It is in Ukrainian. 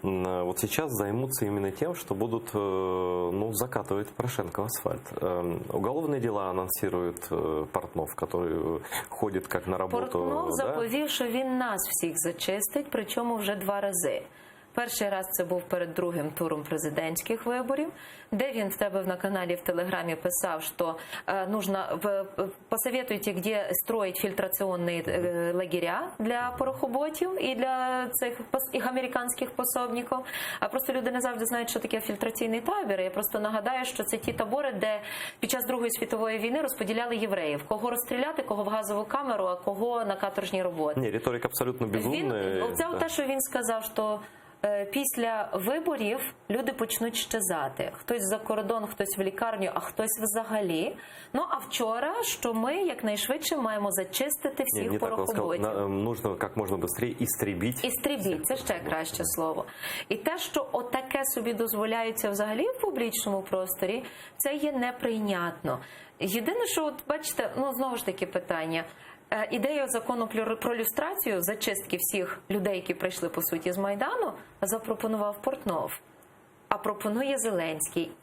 вот сейчас займутся именно тем, что будут закатывать Порошенко в асфальт. Уголовные дела анонсирует Портнов, который ходит как на работу. Портнов заповів, що він нас всіх зачистить, причому вже 2 рази. Перший раз це був перед другим туром президентських виборів, де він в тебе на каналі в Телеграмі писав, що нужно посоветуйте, де строить фільтраційні лагеря для порохоботів і для цих американських пособників. А просто люди не завжди знають, що таке фільтраційний табір. Я просто нагадаю, що це ті табори, де під час Другої світової війни розподіляли євреїв. Кого розстріляти, кого в газову камеру, а кого на каторжні роботи. Ні, риторика абсолютно безумна. Це те, що він сказав, що після виборів люди почнуть щезати. Хтось за кордон, хтось в лікарню, а хтось взагалі. Ну, а вчора, що ми якнайшвидше маємо зачистити всіх порохоботів. Нужно як можна швидше істребити. Істребіть, це ще краще слово. І те, що отаке собі дозволяється взагалі в публічному просторі, це є неприйнятно. Єдине, що, от бачите, знову ж таки питання. Ідею закону про люстрацію, зачистки всіх людей, які прийшли, по суті, з Майдану, запропонував Портнов. А пропонує Зеленський.